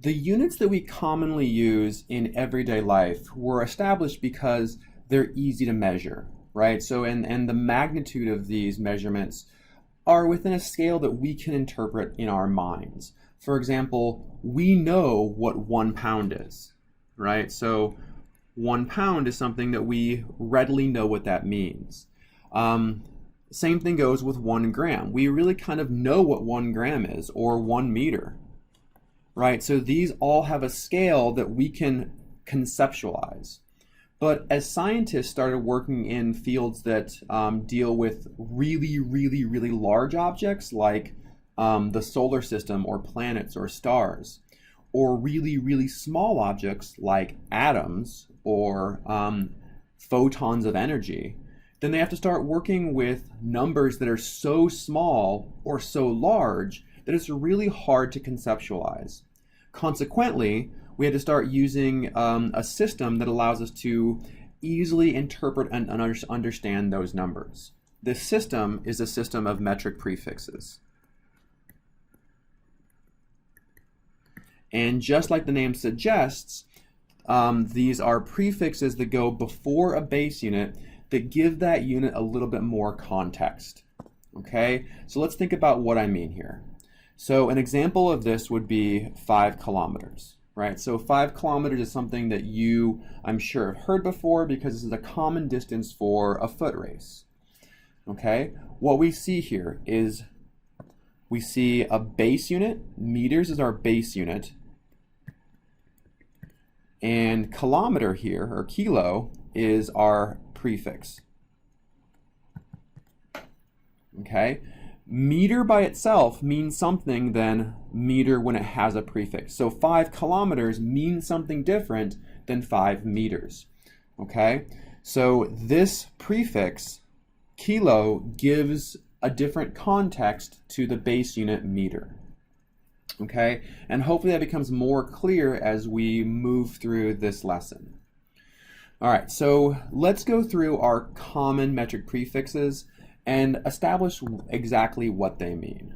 The units that we commonly use in everyday life were established because they're easy to measure, right? So, and the magnitude of these measurements are within a scale that we can interpret in our minds. For example, we know what 1 pound is, right? So 1 pound is something that we readily know what that means. Same thing goes with 1 gram. We really kind of know what 1 gram is, or 1 meter, right? So these all have a scale that we can conceptualize. But as scientists started working in fields that deal with really large objects like the solar system or planets or stars, or really small objects like atoms or photons of energy, then they have to start working with numbers that are so small or so large that it's really hard to conceptualize. Consequently, we had to start using a system that allows us to easily interpret and understand those numbers. This system is a system of metric prefixes. And just like the name suggests, these are prefixes that go before a base unit that give that unit a little bit more context. Okay, so let's think about what I mean here. So an example of this would be 5 kilometers, right? So 5 kilometers is something that you, I'm sure, have heard before because this is a common distance for a foot race. Okay, what we see here is we see a base unit. Meters is our base unit. And kilometer here, or kilo, is our prefix. Okay, meter by itself means something than meter when it has a prefix. So 5 kilometers means something different than 5 meters. Okay, so this prefix, kilo, gives a different context to the base unit meter. Okay, and hopefully that becomes more clear as we move through this lesson. All right, so let's go through our common metric prefixes and establish exactly what they mean.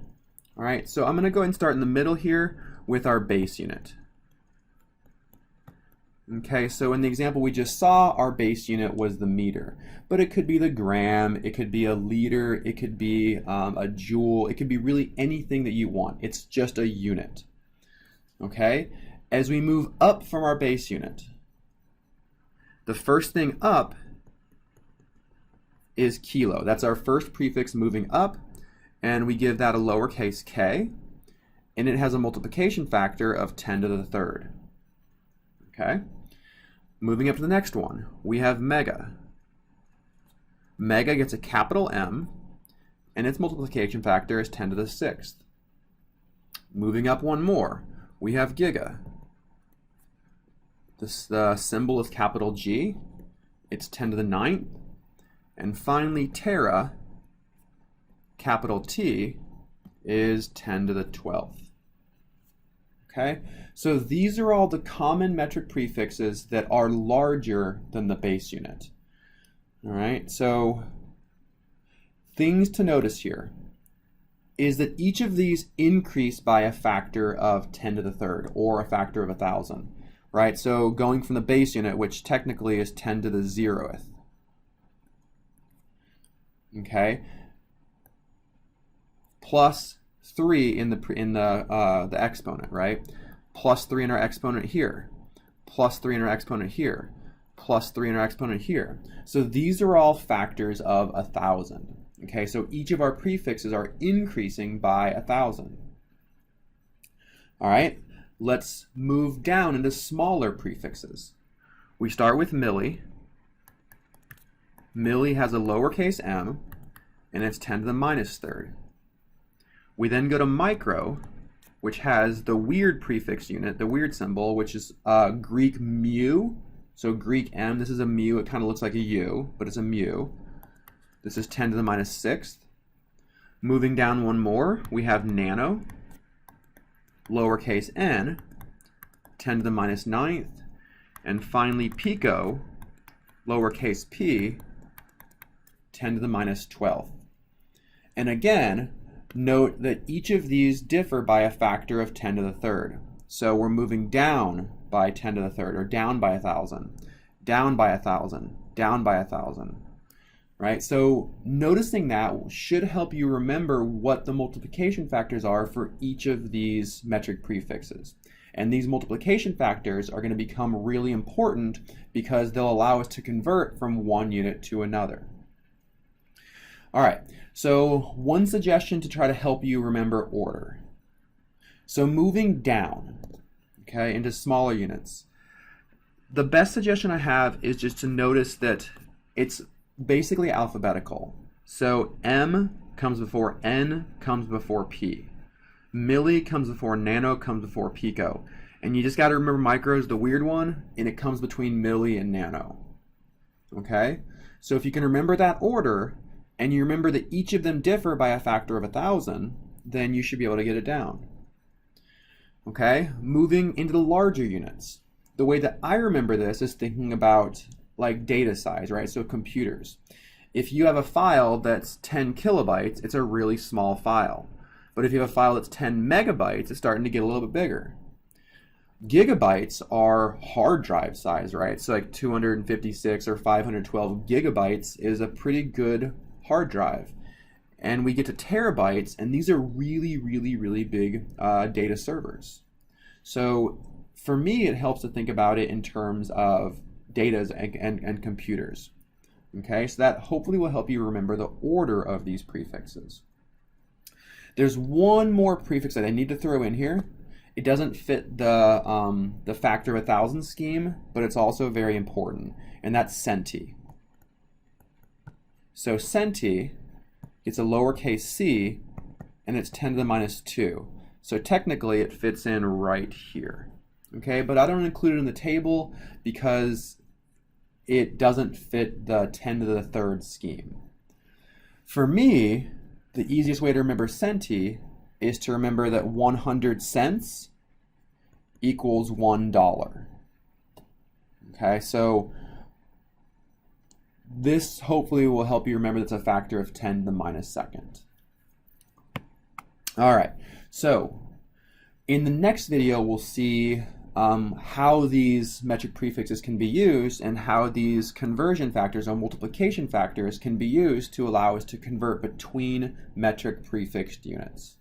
All right, so I'm going to go ahead and start in the middle here with our base unit. Okay, so in the example we just saw, our base unit was the meter, but it could be the gram, it could be a liter, it could be a joule, it could be really anything that you want. It's just a unit. Okay, as we move up from our base unit, the first thing up is kilo. That's our first prefix moving up, and we give that a lowercase k, and it has a multiplication factor of 10 to the third. Okay, moving up to the next one, we have mega. Mega gets a capital M, and its multiplication factor is 10 to the sixth. Moving up one more, we have giga. The symbol is capital G, it's 10 to the ninth. And finally, tera, capital T, is 10 to the 12th. Okay, so these are all the common metric prefixes that are larger than the base unit. All right, so things to notice here is that each of these increase by a factor of 10 to the third, or a factor of 1,000, right? So going from the base unit, which technically is 10 to the 0th. Okay, plus 3 in the exponent, right? Plus 3 in our exponent here, plus 3 in our exponent here, plus 3 in our exponent here. So these are all factors of 1,000. Okay, so each of our prefixes are increasing by 1,000. All right, let's move down into smaller prefixes. We start with milli. Milli has a lowercase m, and it's 10 to the minus third. We then go to micro, which has the weird prefix unit, the weird symbol, which is Greek mu. So Greek m, this is a mu, it kind of looks like a u, but it's a mu. This is 10 to the minus sixth. Moving down one more, we have nano, lowercase n, 10 to the minus ninth. And finally pico, lowercase p, 10 to the minus 12th. And again, note that each of these differ by a factor of 10 to the third. So we're moving down by 10 to the third, or down by 1,000, down by 1,000, down by 1,000, right? So noticing that should help you remember what the multiplication factors are for each of these metric prefixes. And these multiplication factors are going to become really important because they'll allow us to convert from one unit to another. All right, so one suggestion to try to help you remember order. So moving down, okay, into smaller units. The best suggestion I have is just to notice that it's basically alphabetical. So M comes before N, comes before P. Milli comes before nano, comes before pico. And you just got to remember micro is the weird one, and it comes between milli and nano. Okay? So if you can remember that order, and you remember that each of them differ by a factor of 1,000, then you should be able to get it down. Okay? Moving into the larger units. The way that I remember this is thinking about like data size, right? So computers. If you have a file that's 10 kilobytes, it's a really small file. But if you have a file that's 10 megabytes, it's starting to get a little bit bigger. Gigabytes are hard drive size, right? So like 256 or 512 gigabytes is a pretty good hard drive. And we get to terabytes, and these are really, really, really big data servers. So for me, it helps to think about it in terms of data and computers. Okay, so that hopefully will help you remember the order of these prefixes. There's one more prefix that I need to throw in here. It doesn't fit the factor of 1,000 scheme, but it's also very important, and that's centi. So centi gets a lowercase c, and it's 10 to the minus 2. So technically it fits in right here. Okay, but I don't include it in the table because it doesn't fit the 10 to the third scheme. For me, the easiest way to remember centi is to remember that 100 cents equals $1. Okay, so this hopefully will help you remember that's a factor of 10 to the minus second. All right, so in the next video, we'll see how these metric prefixes can be used and how these conversion factors or multiplication factors can be used to allow us to convert between metric prefixed units.